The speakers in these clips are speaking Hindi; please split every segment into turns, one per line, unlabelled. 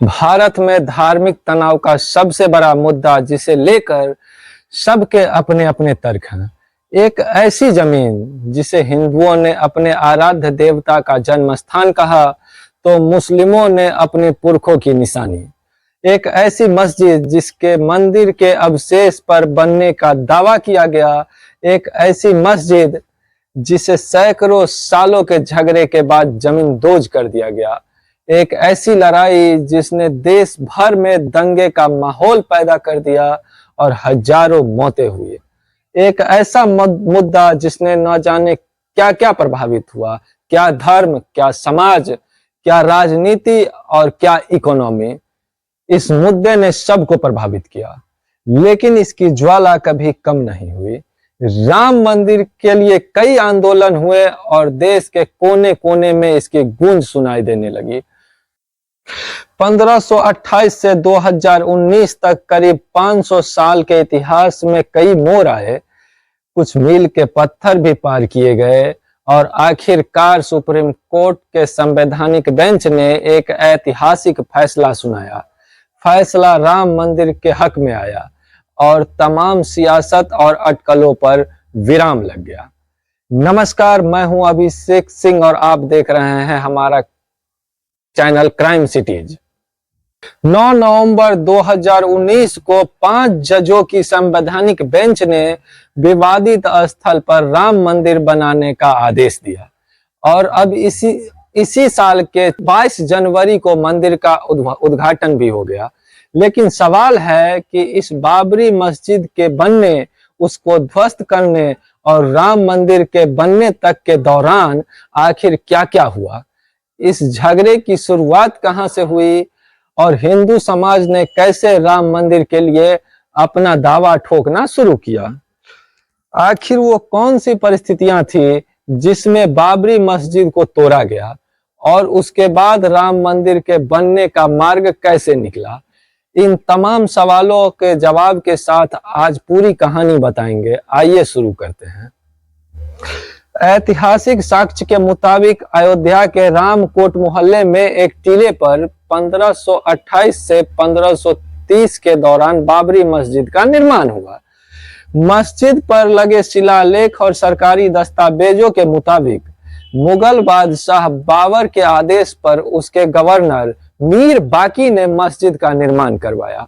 भारत में धार्मिक तनाव का सबसे बड़ा मुद्दा जिसे लेकर सबके अपने अपने तर्क हैं। एक ऐसी जमीन जिसे हिंदुओं ने अपने आराध्य देवता का जन्म स्थान कहा तो मुस्लिमों ने अपने पुरखों की निशानी। एक ऐसी मस्जिद जिसके मंदिर के अवशेष पर बनने का दावा किया गया। एक ऐसी मस्जिद जिसे सैकड़ों सालों के झगड़े के बाद जमीन दोज कर दिया गया। एक ऐसी लड़ाई जिसने देश भर में दंगे का माहौल पैदा कर दिया और हजारों मौतें हुई। एक ऐसा मुद्दा जिसने न जाने क्या क्या प्रभावित हुआ, क्या धर्म, क्या समाज, क्या राजनीति और क्या इकोनॉमी। इस मुद्दे ने सबको प्रभावित किया, लेकिन इसकी ज्वाला कभी कम नहीं हुई। राम मंदिर के लिए कई आंदोलन हुए और देश के कोने कोने में इसकी गूंज सुनाई देने लगी। 1528 से 2019 तक करीब 500 साल के इतिहास में कई मोड़ आए, कुछ मील के पत्थर भी पार किए गए और आखिरकार सुप्रीम कोर्ट के संवैधानिक बेंच ने एक ऐतिहासिक फैसला सुनाया। फैसला राम मंदिर के हक में आया और तमाम सियासत और अटकलों पर विराम लग गया। नमस्कार, मैं हूं अभिषेक सिंह और आप देख रहे हैं हमारा चैनल क्राइम सिटीज। 9 नवंबर 2019 को 5 जजों की संवैधानिक बेंच ने विवादित स्थल पर राम मंदिर बनाने का आदेश दिया और अब इसी साल के 22 जनवरी को मंदिर का उद्घाटन भी हो गया। लेकिन सवाल है कि इस बाबरी मस्जिद के बनने, उसको ध्वस्त करने और राम मंदिर के बनने तक के दौरान आखिर क्या क्या हुआ। इस झगड़े की शुरुआत कहां से हुई और हिंदू समाज ने कैसे राम मंदिर के लिए अपना दावा ठोकना शुरू किया। आखिर वो कौन सी परिस्थितियां थी जिसमें बाबरी मस्जिद को तोड़ा गया और उसके बाद राम मंदिर के बनने का मार्ग कैसे निकला। इन तमाम सवालों के जवाब के साथ आज पूरी कहानी बताएंगे। आइए शुरू करते हैं। ऐतिहासिक साक्ष्य के मुताबिक अयोध्या के रामकोट मोहल्ले में एक टीले पर 1528 से 1530 के दौरान बाबरी मस्जिद का निर्माण हुआ। मस्जिद पर लगे शिलालेख और सरकारी दस्तावेजों के मुताबिक मुगल बादशाह बाबर के आदेश पर उसके गवर्नर मीर बाकी ने मस्जिद का निर्माण करवाया।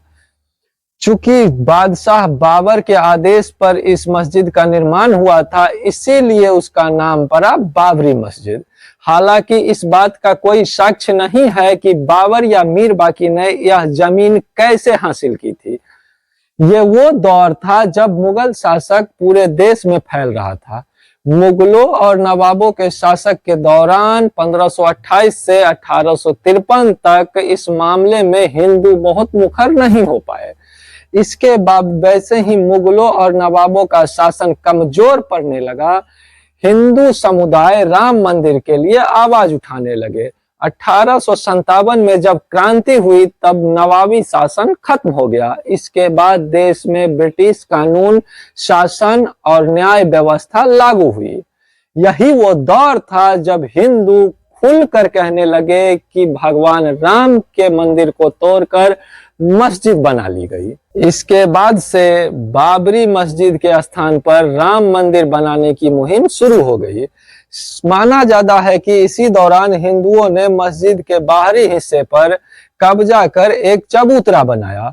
चूंकि बादशाह बाबर के आदेश पर इस मस्जिद का निर्माण हुआ था, इसीलिए उसका नाम पड़ा बाबरी मस्जिद। हालांकि इस बात का कोई साक्ष्य नहीं है कि बाबर या मीर बाकी ने यह जमीन कैसे हासिल की थी। ये वो दौर था जब मुगल शासक पूरे देश में फैल रहा था। मुगलों और नवाबों के शासक के दौरान 1528 से 1853 तक इस मामले में हिंदू बहुत मुखर नहीं हो पाए। इसके बाद वैसे ही मुगलों और नवाबों का शासन कमजोर पड़ने लगा। हिंदू समुदाय राम मंदिर के लिए आवाज उठाने लगे। 1857 में जब क्रांति हुई तब नवाबी शासन खत्म हो गया। इसके बाद देश में ब्रिटिश कानून शासन और न्याय व्यवस्था लागू हुई। यही वो दौर था जब हिंदू खुलकर कहने लगे कि भगवान राम के मंदिर को तोड़कर मस्जिद बना ली गई। इसके बाद से बाबरी मस्जिद के स्थान पर राम मंदिर बनाने की मुहिम शुरू हो गई। माना जाता है कि इसी दौरान हिंदुओं ने मस्जिद के बाहरी हिस्से पर कब्जा कर एक चबूतरा बनाया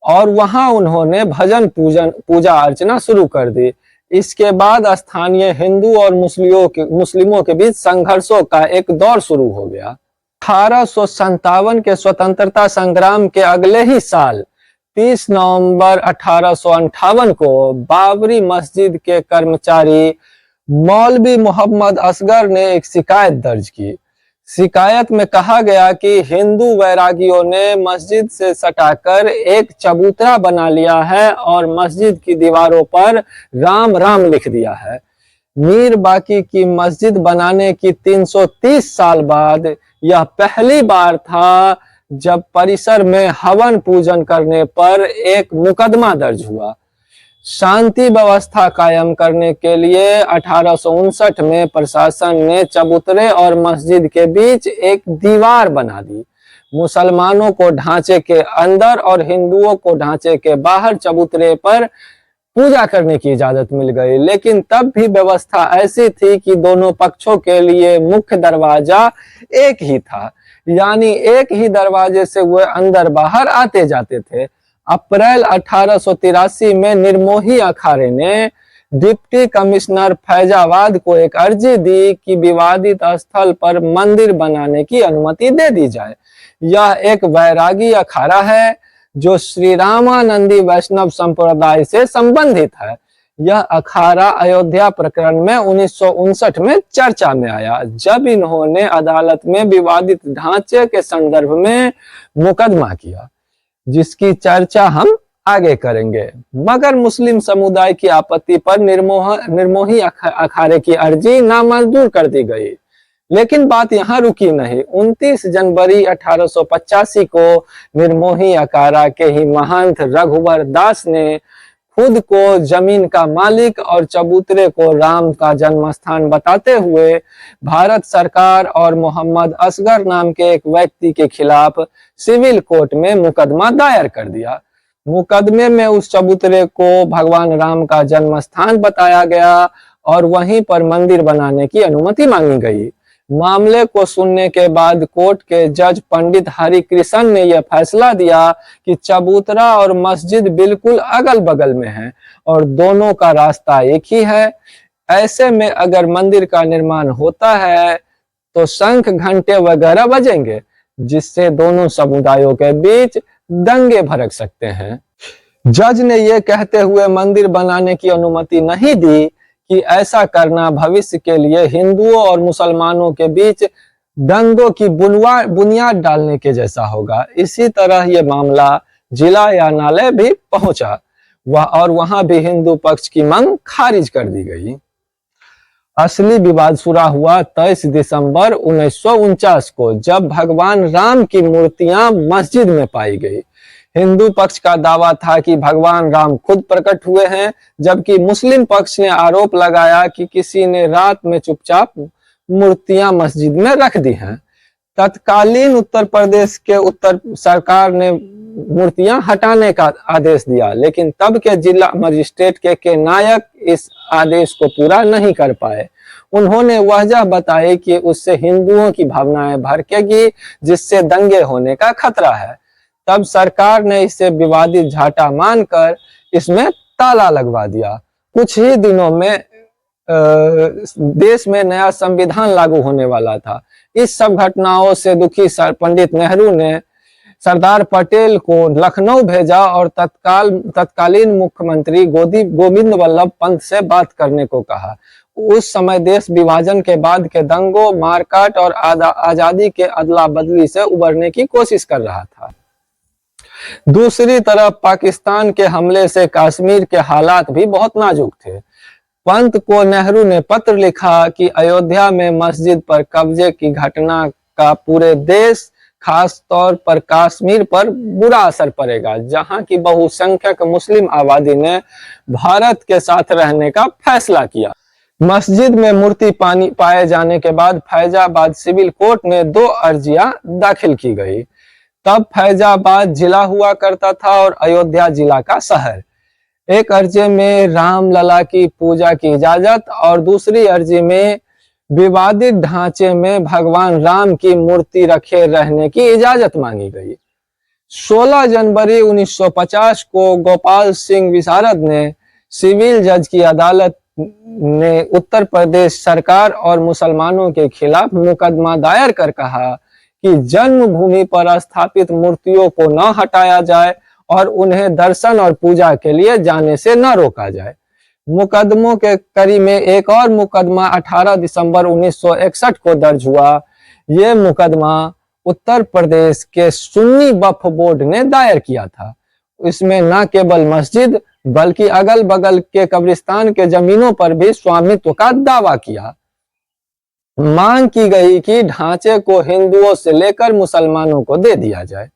और वहां उन्होंने भजन पूजा अर्चना शुरू कर दी। इसके बाद स्थानीय हिंदू और मुस्लिमों के बीच संघर्षों का एक दौर शुरू हो गया। 1857 के स्वतंत्रता संग्राम के अगले ही साल 30 नवंबर 1858 को बाबरी मस्जिद के कर्मचारी मौलवी मोहम्मद असगर ने एक शिकायत दर्ज की। शिकायत में कहा गया कि हिंदू वैरागियों ने मस्जिद से सटाकर एक चबूतरा बना लिया है और मस्जिद की दीवारों पर राम राम लिख दिया है। मीर बाकी की मस्जिद बनाने की 330 साल बाद यह पहली बार था जब परिसर में हवन पूजन करने पर एक मुकदमा दर्ज हुआ। शांति व्यवस्था कायम करने के लिए 1859 में प्रशासन ने चबूतरे और मस्जिद के बीच एक दीवार बना दी। मुसलमानों को ढांचे के अंदर और हिंदुओं को ढांचे के बाहर चबूतरे पर पूजा करने की इजाजत मिल गई। लेकिन तब भी व्यवस्था ऐसी थी कि दोनों पक्षों के लिए मुख्य दरवाजा एक ही था, यानी एक ही दरवाजे से वह अंदर बाहर आते जाते थे। अप्रैल 1883 में निर्मोही अखाड़े ने डिप्टी कमिश्नर फैजाबाद को एक अर्जी दी कि विवादित स्थल पर मंदिर बनाने की अनुमति दे दी जाए। यह एक वैरागी अखाड़ा है जो श्री रामानंदी वैष्णव संप्रदाय से संबंधित है। यह अखाड़ा अयोध्या प्रकरण में 1959 में चर्चा में आया, जब इन्होंने अदालत में विवादित ढांचे के संदर्भ में मुकदमा किया, जिसकी चर्चा हम आगे करेंगे। मगर मुस्लिम समुदाय की आपत्ति पर निर्मोही अखाड़े की अर्जी नामंजूर कर दी गई। लेकिन बात यहाँ रुकी नहीं। 29 जनवरी 1885 को निर्मोही अखाड़ा के ही महंत रघुवर दास ने खुद को जमीन का मालिक और चबूतरे को राम का जन्म स्थान बताते हुए भारत सरकार और मोहम्मद असगर नाम के एक व्यक्ति के खिलाफ सिविल कोर्ट में मुकदमा दायर कर दिया। मुकदमे में उस चबूतरे को भगवान राम का जन्म स्थान बताया गया और वहीं पर मंदिर बनाने की अनुमति मांगी गई। मामले को सुनने के बाद कोर्ट के जज पंडित हरिकृष्ण ने यह फैसला दिया कि चबूतरा और मस्जिद बिल्कुल अगल बगल में है और दोनों का रास्ता एक ही है। ऐसे में अगर मंदिर का निर्माण होता है तो शंख घंटे वगैरह बजेंगे, जिससे दोनों समुदायों के बीच दंगे भड़क सकते हैं। जज ने यह कहते हुए मंदिर बनाने की अनुमति नहीं दी कि ऐसा करना भविष्य के लिए हिंदुओं और मुसलमानों के बीच दंगों की बुनियाद डालने के जैसा होगा। इसी तरह यह मामला जिला न्यायालय भी पहुंचा और वहां भी हिंदू पक्ष की मांग खारिज कर दी गई। असली विवाद शुरू हुआ 23 दिसंबर 1949 को, जब भगवान राम की मूर्तियां मस्जिद में पाई गई। हिंदू पक्ष का दावा था कि भगवान राम खुद प्रकट हुए हैं, जबकि मुस्लिम पक्ष ने आरोप लगाया कि किसी ने रात में चुपचाप मूर्तियां मस्जिद में रख दी हैं। तत्कालीन उत्तर प्रदेश के उत्तर सरकार ने मूर्तियां हटाने का आदेश दिया, लेकिन तब के जिला मजिस्ट्रेट के नायक इस आदेश को पूरा नहीं कर पाए। उन्होंने वजह बताई कि उससे हिंदुओं की भावनाएं भड़केगी, जिससे दंगे होने का खतरा है। तब सरकार ने इसे विवादित झाटा मानकर इसमें ताला लगवा दिया। कुछ ही दिनों में देश में नया संविधान लागू होने वाला था। इस सब घटनाओं से दुखी पंडित नेहरू ने सरदार पटेल को लखनऊ भेजा और तत्कालीन मुख्यमंत्री गोविंद वल्लभ पंत से बात करने को कहा। उस समय देश विभाजन के बाद के दंगों, मारकाट और आजादी के अदला बदली से उबरने की कोशिश कर रहा था। दूसरी तरफ पाकिस्तान के हमले से कश्मीर के हालात भी बहुत नाजुक थे। पंत को नेहरू ने पत्र लिखा कि अयोध्या में मस्जिद पर कब्जे की घटना का पूरे देश, खास तौर पर कश्मीर पर बुरा असर पड़ेगा, जहां की बहुसंख्यक मुस्लिम आबादी ने भारत के साथ रहने का फैसला किया। मस्जिद में मूर्ति पाए जाने के बाद फैजाबाद सिविल कोर्ट में 2 अर्जियां दाखिल की गई। तब फैजाबाद जिला हुआ करता था और अयोध्या जिला का शहर। एक अर्जी में रामलला की पूजा की इजाजत और दूसरी अर्जी में विवादित ढांचे में भगवान राम की मूर्ति रखे रहने की इजाजत मांगी गई। 16 जनवरी 1950 को गोपाल सिंह विशारद ने सिविल जज की अदालत ने उत्तर प्रदेश सरकार और मुसलमानों के खिलाफ मुकदमा दायर कर कहा कि जन्मभूमि पर स्थापित मूर्तियों को न हटाया जाए और उन्हें दर्शन और पूजा के लिए जाने से न रोका जाए। मुकदमों के कड़ी में एक और मुकदमा 18 दिसंबर 1961 को दर्ज हुआ। यह मुकदमा उत्तर प्रदेश के सुन्नी वक्फ बोर्ड ने दायर किया था। इसमें न केवल मस्जिद बल्कि अगल बगल के कब्रिस्तान के जमीनों पर भी स्वामित्व का दावा किया। मांग की गई कि ढांचे को हिंदुओं से लेकर मुसलमानों को दे दिया जाए,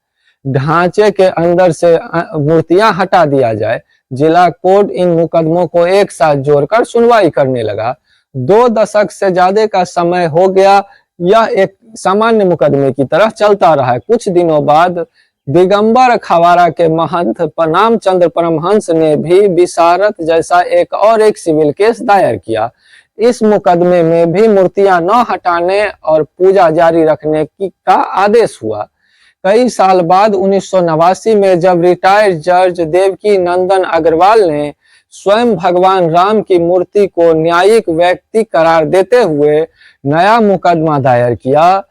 ढांचे के अंदर से मूर्तियां हटा दिया जाए। जिला कोर्ट इन मुकदमों को एक साथ जोड़कर सुनवाई करने लगा। 2 दशक से ज्यादा का समय हो गया। यह एक सामान्य मुकदमे की तरह चलता रहा। कुछ दिनों बाद दिगंबर अखाड़ा के महंत नामचंद्र परमहंस ने भी विसारत जैसा एक सिविल केस दायर किया। इस मुकदमे में भी मूर्तियां न हटाने और पूजा जारी रखने का आदेश हुआ। कई साल बाद 1989 में जब रिटायर्ड जज देवकी नंदन अग्रवाल ने स्वयं भगवान राम की मूर्ति को न्यायिक व्यक्ति करार देते हुए नया मुकदमा दायर किया,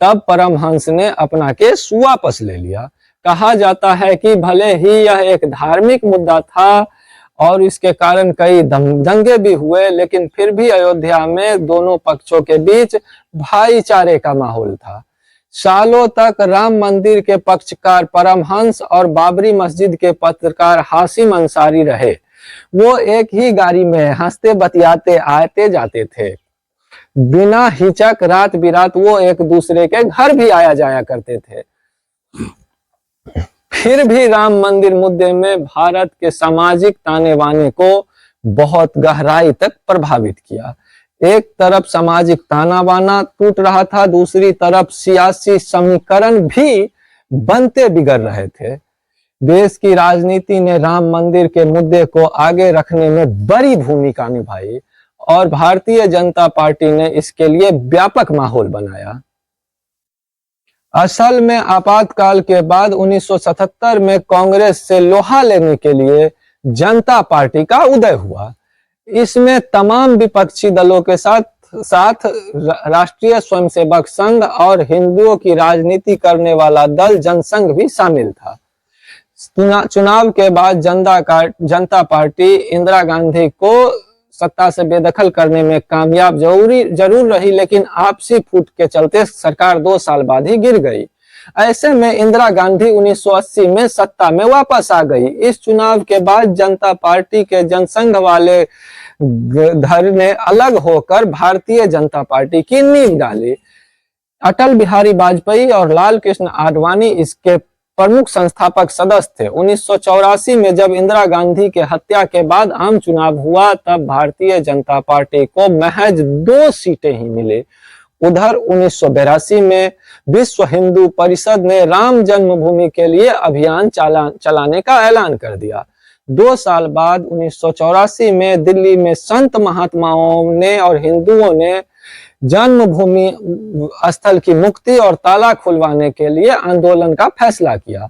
तब परमहंस ने अपना केस वापस ले लिया। कहा जाता है कि भले ही यह एक धार्मिक मुद्दा था और इसके कारण कई दंगे भी हुए, लेकिन फिर भी अयोध्या में दोनों पक्षों के बीच भाईचारे का माहौल था। सालों तक राम मंदिर के पक्षकार परमहंस और बाबरी मस्जिद के पत्रकार हाशिम अंसारी रहे। वो एक ही गाड़ी में हंसते बतियाते आते जाते थे। बिना हिचक रात बिरात वो एक दूसरे के घर भी आया जाया करते थे। फिर भी राम मंदिर मुद्दे में भारत के सामाजिक ताने बाने को बहुत गहराई तक प्रभावित किया। एक तरफ सामाजिक ताना बाना टूट रहा था, दूसरी तरफ सियासी समीकरण भी बनते बिगड़ रहे थे। देश की राजनीति ने राम मंदिर के मुद्दे को आगे रखने में बड़ी भूमिका निभाई और भारतीय जनता पार्टी ने इसके लिए व्यापक माहौल बनाया। असल में आपातकाल के बाद 1977 में कांग्रेस से लोहा लेने के लिए जनता पार्टी का उदय हुआ। इसमें तमाम विपक्षी दलों के साथ राष्ट्रीय स्वयंसेवक संघ और हिंदुओं की राजनीति करने वाला दल जनसंघ भी शामिल था। चुनाव के बाद जनता पार्टी इंदिरा गांधी को सत्ता से बेदखल करने में कामयाब जरूर रही, लेकिन आपसी फूट के चलते सरकार 2 साल बाद ही गिर गई। ऐसे में इंदिरा गांधी 1980 में सत्ता में वापस आ गई। इस चुनाव के बाद जनता पार्टी के जनसंघ वाले धर ने अलग होकर भारतीय जनता पार्टी की नींव डाली। अटल बिहारी वाजपेयी और लाल कृष्ण आडवाणी इसके प्रमुख संस्थापक सदस्य थे। 1984 में जब इंदिरा गांधी के हत्या के बाद आम चुनाव हुआ, तब भारतीय जनता पार्टी को महज 2 सीटें ही मिली। उधर 1982 में विश्व हिंदू परिषद ने राम जन्मभूमि के लिए अभियान चलाने का ऐलान कर दिया। 2 साल बाद 1984 में दिल्ली में संत महात्माओं ने और हिंदुओं ने जन्मभूमि स्थल की मुक्ति और ताला खुलवाने के लिए आंदोलन का फैसला किया।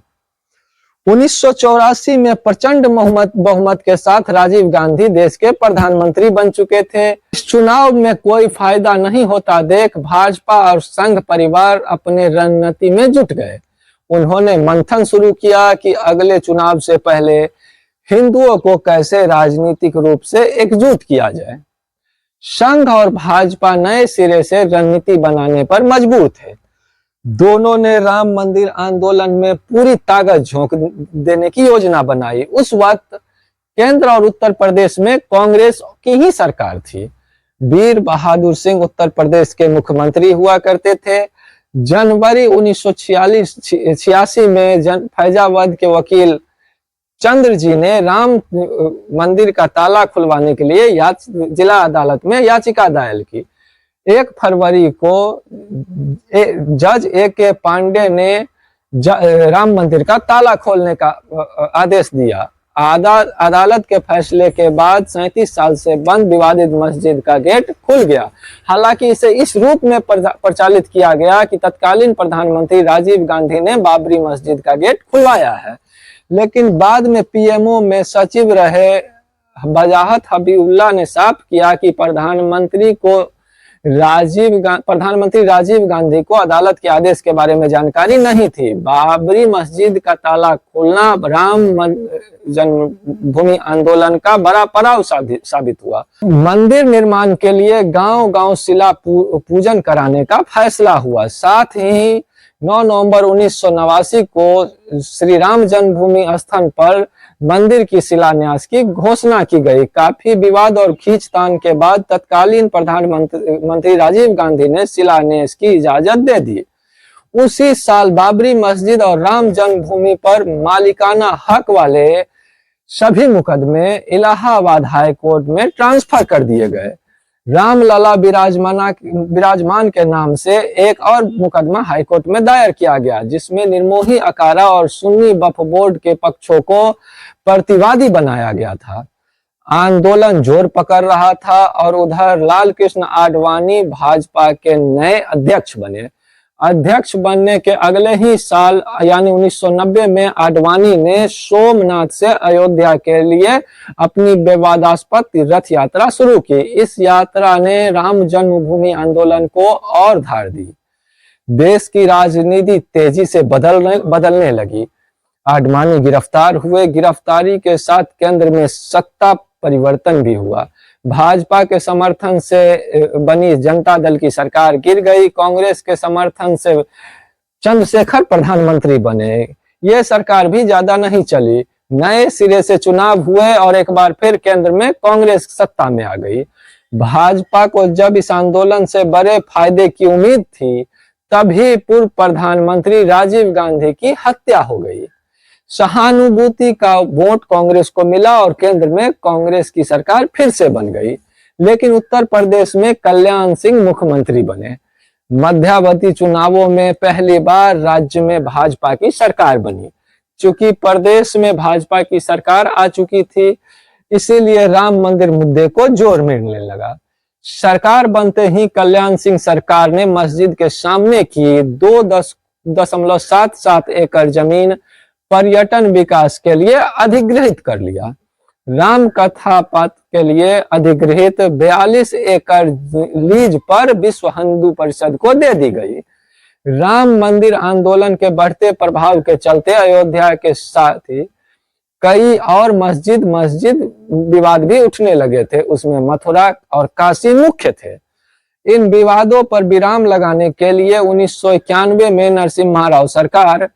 1984 में प्रचंड बहुमत के साथ राजीव गांधी देश के प्रधानमंत्री बन चुके थे। इस चुनाव में कोई फायदा नहीं होता देख भाजपा और संघ परिवार अपने रणनीति में जुट गए। उन्होंने मंथन शुरू किया कि अगले चुनाव से पहले हिंदुओं को कैसे राजनीतिक रूप से एकजुट किया जाए। संघ और भाजपा नए सिरे से रणनीति बनाने पर मजबूर थे। दोनों ने राम मंदिर आंदोलन में पूरी ताकत झोंक देने की योजना बनाई। उस वक्त केंद्र और उत्तर प्रदेश में कांग्रेस की ही सरकार थी। वीर बहादुर सिंह उत्तर प्रदेश के मुख्यमंत्री हुआ करते थे। जनवरी 1986 में फैजाबाद के वकील चंद्र जी ने राम मंदिर का ताला खुलवाने के लिए जिला अदालत में याचिका दायर की। 1 फरवरी को जज A.K. पांडे ने राम मंदिर का ताला खोलने का आदेश दिया। अदालत के फैसले के बाद 37 साल से बंद विवादित मस्जिद का गेट खुल गया। हालांकि इसे इस रूप में प्रचालित किया गया कि तत्कालीन प्रधानमंत्री राजीव गांधी ने बाबरी मस्जिद का गेट खुलवाया है, लेकिन बाद में पीएमओ में सचिव रहे वजाहत हबीबुल्लाह ने साफ किया कि प्रधानमंत्री राजीव गांधी को अदालत के आदेश के बारे में जानकारी नहीं थी। बाबरी मस्जिद का ताला खोलना राम जन्मभूमि आंदोलन का बड़ा पड़ाव साबित हुआ। मंदिर निर्माण के लिए गांव-गांव शिला पूजन कराने का फैसला हुआ। साथ ही 9 नवंबर 1989 को श्री राम जन्मभूमि स्थल पर मंदिर की शिलान्यास की घोषणा की गई। काफी विवाद और खींचतान के बाद तत्कालीन प्रधानमंत्री राजीव गांधी ने शिलान्यास की इजाजत दे दी। उसी साल बाबरी मस्जिद और राम जन्मभूमि पर मालिकाना हक वाले सभी मुकदमे इलाहाबाद हाई कोर्ट में ट्रांसफर कर दिए गए। रामलला विराजमान के नाम से एक और मुकदमा हाईकोर्ट में दायर किया गया, जिसमें निर्मोही अखाड़ा और सुन्नी वक्फ बोर्ड के पक्षों को प्रतिवादी बनाया गया था। आंदोलन जोर पकड़ रहा था और उधर लाल कृष्ण आडवाणी भाजपा के नए अध्यक्ष बने। अध्यक्ष बनने के अगले ही साल यानी 1990 में आडवाणी ने सोमनाथ से अयोध्या के लिए अपनी विवादास्पद रथ यात्रा शुरू की। इस यात्रा ने राम जन्मभूमि आंदोलन को और धार दी। देश की राजनीति तेजी से बदलने लगी। आडवाणी गिरफ्तार हुए। गिरफ्तारी के साथ केंद्र में सत्ता परिवर्तन भी हुआ। भाजपा के समर्थन से बनी जनता दल की सरकार गिर गई। कांग्रेस के समर्थन से चंद्रशेखर प्रधानमंत्री बने। ये सरकार भी ज्यादा नहीं चली। नए सिरे से चुनाव हुए और एक बार फिर केंद्र में कांग्रेस सत्ता में आ गई। भाजपा को जब इस आंदोलन से बड़े फायदे की उम्मीद थी, तभी पूर्व प्रधानमंत्री राजीव गांधी की हत्या हो गई। सहानुभूति का वोट कांग्रेस को मिला और केंद्र में कांग्रेस की सरकार फिर से बन गई। लेकिन उत्तर प्रदेश में कल्याण सिंह मुख्यमंत्री बने। मध्यावधि चुनावों में पहली बार राज्य में भाजपा की सरकार बनी। चूंकि प्रदेश में भाजपा की सरकार आ चुकी थी, इसीलिए राम मंदिर मुद्दे को जोर मिलने लगा। सरकार बनते ही कल्याण सिंह सरकार ने मस्जिद के सामने की 2.77 एकड़ जमीन पर्यटन विकास के लिए अधिग्रहित कर लिया। राम कथा पथ के लिए अधिग्रहित 42 एकड़ लीज पर विश्व हिंदू परिषद को दे दी गई। राम मंदिर आंदोलन के बढ़ते प्रभाव के चलते अयोध्या के साथ ही कई और मस्जिद विवाद भी उठने लगे थे। उसमें मथुरा और काशी मुख्य थे। इन विवादों पर विराम लगाने के लिए 1991 में नरसिम्हा राव सरकार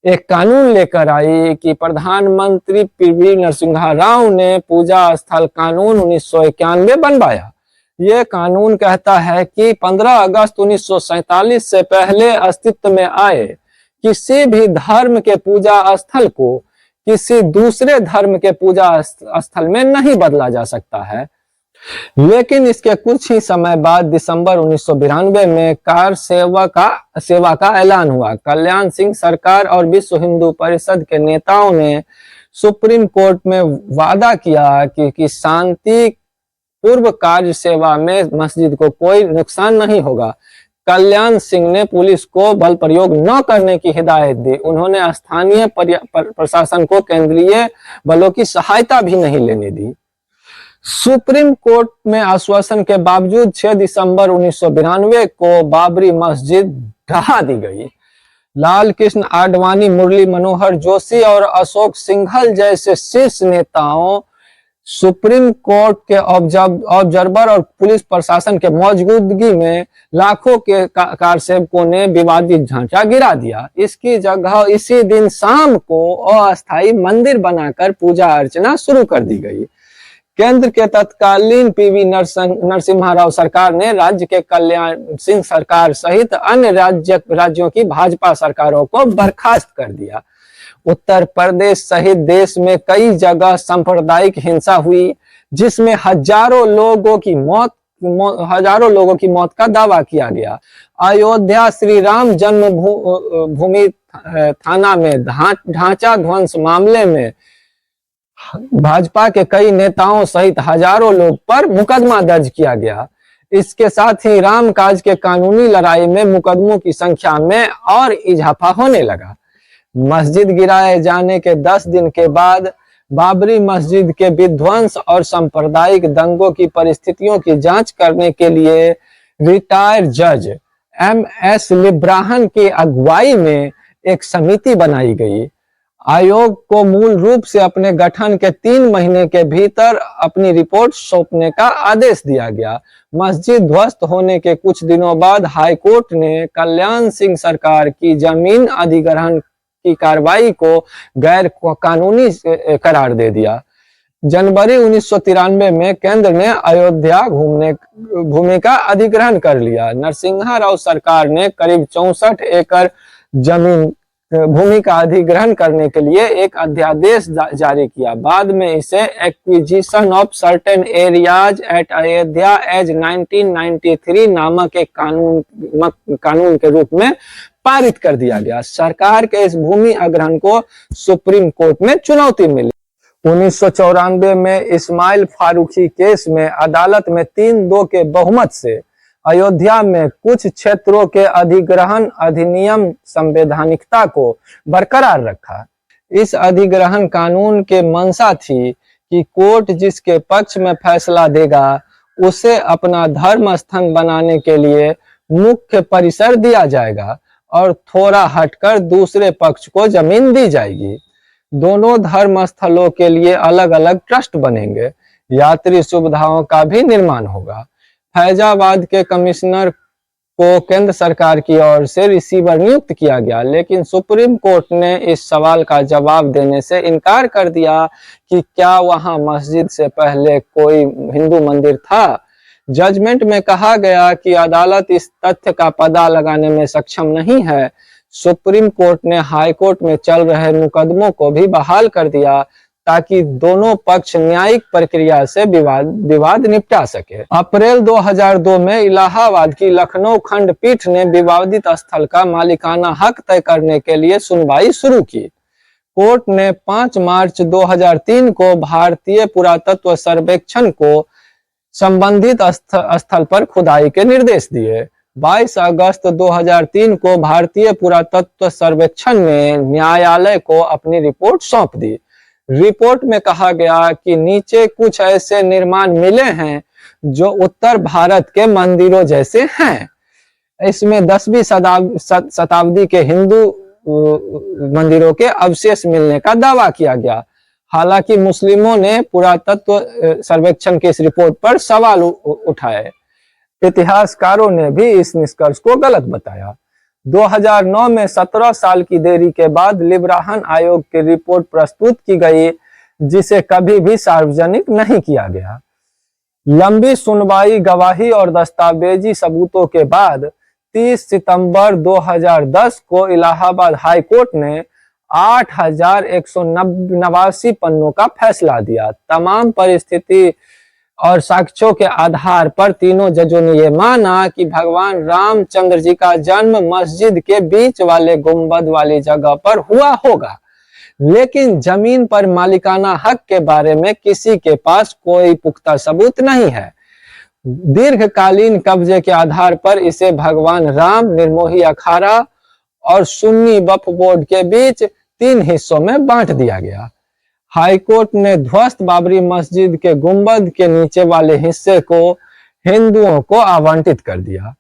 एक कानून लेकर आई कि प्रधानमंत्री पीवी नरसिम्हा राव ने पूजा स्थल कानून 1991 बनवाया। ये कानून कहता है कि 15 अगस्त 1947 से पहले अस्तित्व में आए किसी भी धर्म के पूजा स्थल को किसी दूसरे धर्म के पूजा स्थल में नहीं बदला जा सकता है। लेकिन इसके कुछ ही समय बाद दिसंबर 1992 में कार सेवा का ऐलान हुआ। कल्याण सिंह सरकार और विश्व हिंदू परिषद के नेताओं ने सुप्रीम कोर्ट में वादा किया कि शांति पूर्व कार्य सेवा में मस्जिद को कोई नुकसान नहीं होगा। कल्याण सिंह ने पुलिस को बल प्रयोग न करने की हिदायत दी। उन्होंने स्थानीय प्रशासन को केंद्रीय बलों की सहायता भी नहीं लेने दी। सुप्रीम कोर्ट में आश्वासन के बावजूद 6 दिसंबर 1992 को बाबरी मस्जिद ढहा दी गई। लाल कृष्ण आडवाणी, मुरली मनोहर जोशी और अशोक सिंघल जैसे शीर्ष नेताओं, सुप्रीम कोर्ट के ऑब्जर्वर और पुलिस प्रशासन के मौजूदगी में लाखों के कारसेवकों ने विवादित ढांचा गिरा दिया। इसकी जगह इसी दिन शाम को अस्थायी मंदिर बनाकर पूजा अर्चना शुरू कर दी गई। केंद्र के तत्कालीन पीवी नरसिम्हा राव सरकार ने राज्य के कल्याण सिंह सरकार सहित अन्य राज्यों की भाजपा सरकारों को बर्खास्त कर दिया। उत्तर प्रदेश सहित देश में कई जगह सांप्रदायिक हिंसा हुई, जिसमें हजारों लोगों की मौत का दावा किया गया। अयोध्या श्री राम जन्मभूमि थाना में ढांचा ध्वंस मामले में भाजपा के कई नेताओं सहित हजारों लोग पर मुकदमा दर्ज किया गया। इसके साथ ही राम काज के कानूनी लड़ाई में मुकदमों की संख्या में और इजाफा होने लगा। मस्जिद गिराए जाने के 10 दिन के बाद बाबरी मस्जिद के विध्वंस और सांप्रदायिक दंगों की परिस्थितियों की जांच करने के लिए रिटायर्ड जज MS लिब्राहन की अगुवाई में एक समिति बनाई गई। आयोग को मूल रूप से अपने गठन के 3 महीने के भीतर अपनी रिपोर्ट सौंपने का आदेश दिया गया। मस्जिद ध्वस्त होने के कुछ दिनों बाद हाईकोर्ट ने कल्याण सिंह सरकार की जमीन अधिग्रहण की कार्रवाई को गैर कानूनी करार दे दिया। जनवरी 1993 में केंद्र ने अयोध्या भूमि का अधिग्रहण कर लिया। नरसिम्हा राव सरकार ने करीब 64 एकड़ जमीन भूमि का अधिग्रहण करने के लिए एक अध्यादेश जारी किया। बाद में इसे acquisition of certain areas at Ayodhya एज 1993 नामक एक कानून के रूप में पारित कर दिया गया। सरकार के इस भूमि अधिग्रहण को सुप्रीम कोर्ट में चुनौती मिली। 1994 में इस्माइल फारूकी केस में अदालत में 3-2 के बहुमत से अयोध्या में कुछ क्षेत्रों के अधिग्रहण अधिनियम संवैधानिकता को बरकरार रखा। इस अधिग्रहण कानून के मंशा थी कि कोर्ट जिसके पक्ष में फैसला देगा उसे अपना धर्म स्थान बनाने के लिए मुख्य परिसर दिया जाएगा और थोड़ा हटकर दूसरे पक्ष को जमीन दी जाएगी। दोनों धर्म स्थलों के लिए अलग अलग ट्रस्ट बनेंगे। यात्री सुविधाओं का भी निर्माण होगा। फैजाबाद के कमिश्नर को केंद्र सरकार की ओर से रिसीवर नियुक्त किया गया, लेकिन सुप्रीम कोर्ट ने इस सवाल का जवाब देने से इनकार कर दिया कि क्या वहां मस्जिद से पहले कोई हिंदू मंदिर था। जजमेंट में कहा गया कि अदालत इस तथ्य का पता लगाने में सक्षम नहीं है। सुप्रीम कोर्ट ने हाई कोर्ट में चल रहे मुकदमों को भी बहाल कर दिया ताकि दोनों पक्ष न्यायिक प्रक्रिया से विवाद निपटा सके। अप्रैल 2002 में इलाहाबाद की लखनऊ खंडपीठ ने विवादित स्थल का मालिकाना हक तय करने के लिए सुनवाई शुरू की। कोर्ट ने 5 मार्च 2003 को भारतीय पुरातत्व सर्वेक्षण को संबंधित स्थल पर खुदाई के निर्देश दिए। 22 अगस्त 2003 को भारतीय पुरातत्व सर्वेक्षण ने न्यायालय को अपनी रिपोर्ट सौंप दी। रिपोर्ट में कहा गया कि नीचे कुछ ऐसे निर्माण मिले हैं जो उत्तर भारत के मंदिरों जैसे हैं। इसमें 10वीं शताब्दी के हिंदू मंदिरों के अवशेष मिलने का दावा किया गया। हालांकि मुस्लिमों ने पुरातत्व सर्वेक्षण की इस रिपोर्ट पर सवाल उठाए। इतिहासकारों ने भी इस निष्कर्ष को गलत बताया। 2009 में 17 साल की देरी के बाद लिब्राहन आयोग की रिपोर्ट प्रस्तुत की गई, जिसे कभी भी सार्वजनिक नहीं किया गया। लंबी सुनवाई, गवाही और दस्तावेजी सबूतों के बाद 30 सितंबर 2010 को इलाहाबाद हाई कोर्ट ने 8189 पन्नों का फैसला दिया। तमाम परिस्थिति और साक्ष्यों के आधार पर तीनों जजों ने यह माना कि भगवान रामचंद्र जी का जन्म मस्जिद के बीच वाले गुंबद वाली जगह पर हुआ होगा, लेकिन जमीन पर मालिकाना हक के बारे में किसी के पास कोई पुख्ता सबूत नहीं है। दीर्घकालीन कब्जे के आधार पर इसे भगवान राम, निर्मोही अखाड़ा और सुन्नी वक्फ बोर्ड के बीच 3 हिस्सों में बांट दिया गया। हाईकोर्ट ने ध्वस्त बाबरी मस्जिद के गुंबद के नीचे वाले हिस्से को हिंदुओं को आवंटित कर दिया।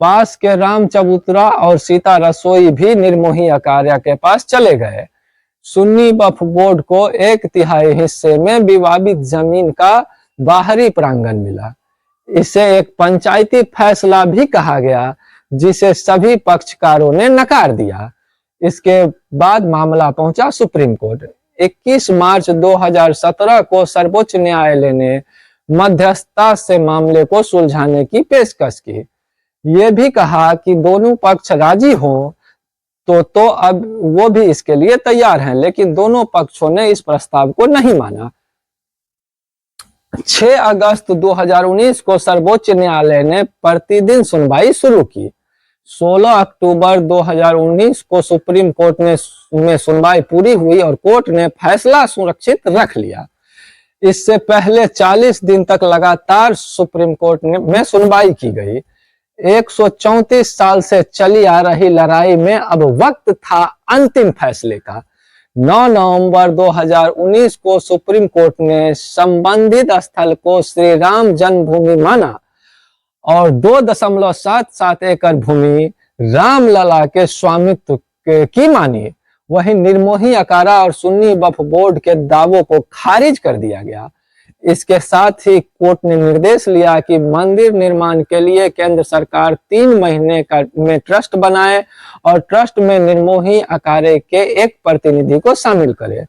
पास के राम चबूतरा और सीता रसोई भी निर्मोही अखाड़ा के पास चले गए। सुन्नी वक्फ बोर्ड को 1/3 हिस्से में विवादित जमीन का बाहरी प्रांगण मिला। इसे एक पंचायती फैसला भी कहा गया, जिसे सभी पक्षकारों ने नकार दिया। इसके बाद मामला पहुंचा सुप्रीम कोर्ट। 21 मार्च 2017 को सर्वोच्च न्यायालय ने मध्यस्थता से मामले को सुलझाने की पेशकश की। ये भी कहा कि दोनों पक्ष राजी हों तो अब वो भी इसके लिए तैयार हैं, लेकिन दोनों पक्षों ने इस प्रस्ताव को नहीं माना। 6 अगस्त 2019 को सर्वोच्च न्यायालय ने प्रतिदिन सुनवाई शुरू की। 16 अक्टूबर 2019 को सुप्रीम कोर्ट में सुनवाई पूरी हुई और कोर्ट ने फैसला सुरक्षित रख लिया। इससे पहले 40 दिन तक लगातार सुप्रीम कोर्ट में सुनवाई की गई। 134 साल से चली आ रही लड़ाई में अब वक्त था अंतिम फैसले का। 9 नवंबर 2019 को सुप्रीम कोर्ट ने संबंधित स्थल को श्री राम जन्मभूमि माना और 2.77 एकड़ भूमि रामलला के स्वामित्व की मानी। वहीं निर्मोही अखाड़ा और सुन्नी वक्फ बोर्ड के दावों को खारिज कर दिया गया। इसके साथ ही कोर्ट ने निर्देश लिया कि मंदिर निर्माण के लिए केंद्र सरकार 3 महीने में ट्रस्ट बनाए और ट्रस्ट में निर्मोही अखाड़े के एक प्रतिनिधि को शामिल करे।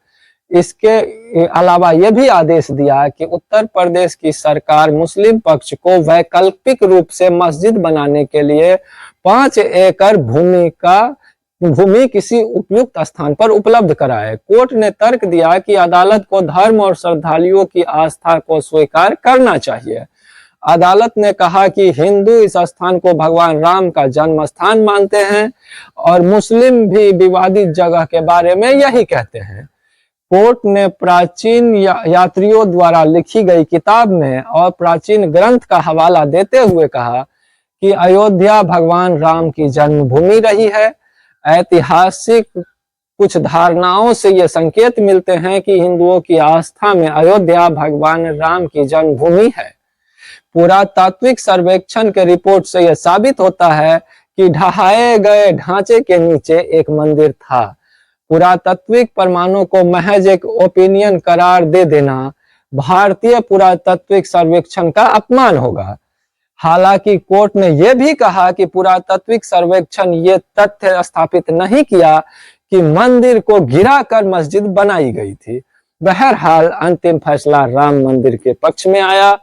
इसके अलावा यह भी आदेश दिया कि उत्तर प्रदेश की सरकार मुस्लिम पक्ष को वैकल्पिक रूप से मस्जिद बनाने के लिए 5 एकड़ भूमि का भूमि किसी उपयुक्त स्थान पर उपलब्ध कराए। कोर्ट ने तर्क दिया कि अदालत को धर्म और श्रद्धालुओं की आस्था को स्वीकार करना चाहिए। अदालत ने कहा कि हिंदू इस स्थान को भगवान राम का जन्म स्थान मानते हैं और मुस्लिम भी विवादित जगह के बारे में यही कहते हैं। कोर्ट ने प्राचीन यात्रियों द्वारा लिखी गई किताब में और प्राचीन ग्रंथ का हवाला देते हुए कहा कि अयोध्या भगवान राम की जन्मभूमि रही है। ऐतिहासिक कुछ धारणाओं से ये संकेत मिलते हैं कि हिंदुओं की आस्था में अयोध्या भगवान राम की जन्मभूमि है। पुरातात्विक सर्वेक्षण के रिपोर्ट से यह साबित होता है कि ढहाए गए ढांचे के नीचे एक मंदिर था। पुरातात्विक प्रमाणों को महज एक ओपिनियन करार दे देना भारतीय पुरातात्विक सर्वेक्षण का अपमान होगा। हालांकि कोर्ट ने यह भी कहा कि पुरातात्विक सर्वेक्षण ये तथ्य स्थापित नहीं किया कि मंदिर को गिराकर मस्जिद बनाई गई थी। बहरहाल अंतिम फैसला राम मंदिर के पक्ष में आया।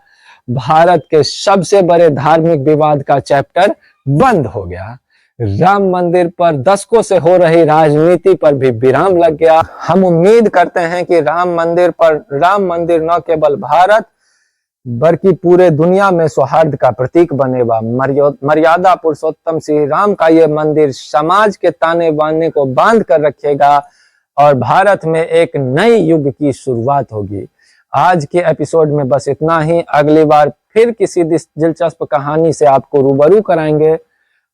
भारत के सबसे बड़े धार्मिक विवाद का चैप्टर बंद हो गया। राम मंदिर पर दशकों से हो रही राजनीति पर भी विराम लग गया। हम उम्मीद करते हैं कि राम मंदिर न केवल भारत बल्कि पूरे दुनिया में सौहार्द का प्रतीक बनेगा। मर्यादा पुरुषोत्तम श्री राम का ये मंदिर समाज के ताने बाने को बांध कर रखेगा और भारत में एक नई युग की शुरुआत होगी। आज के एपिसोड में बस इतना ही। अगली बार फिर किसी दिलचस्प कहानी से आपको रूबरू कराएंगे।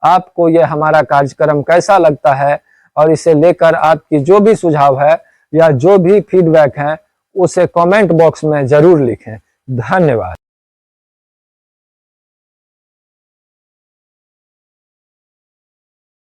आपको यह हमारा कार्यक्रम कैसा लगता है और इसे लेकर आपकी जो भी सुझाव है या जो भी फीडबैक है उसे कमेंट बॉक्स में जरूर लिखें। धन्यवाद।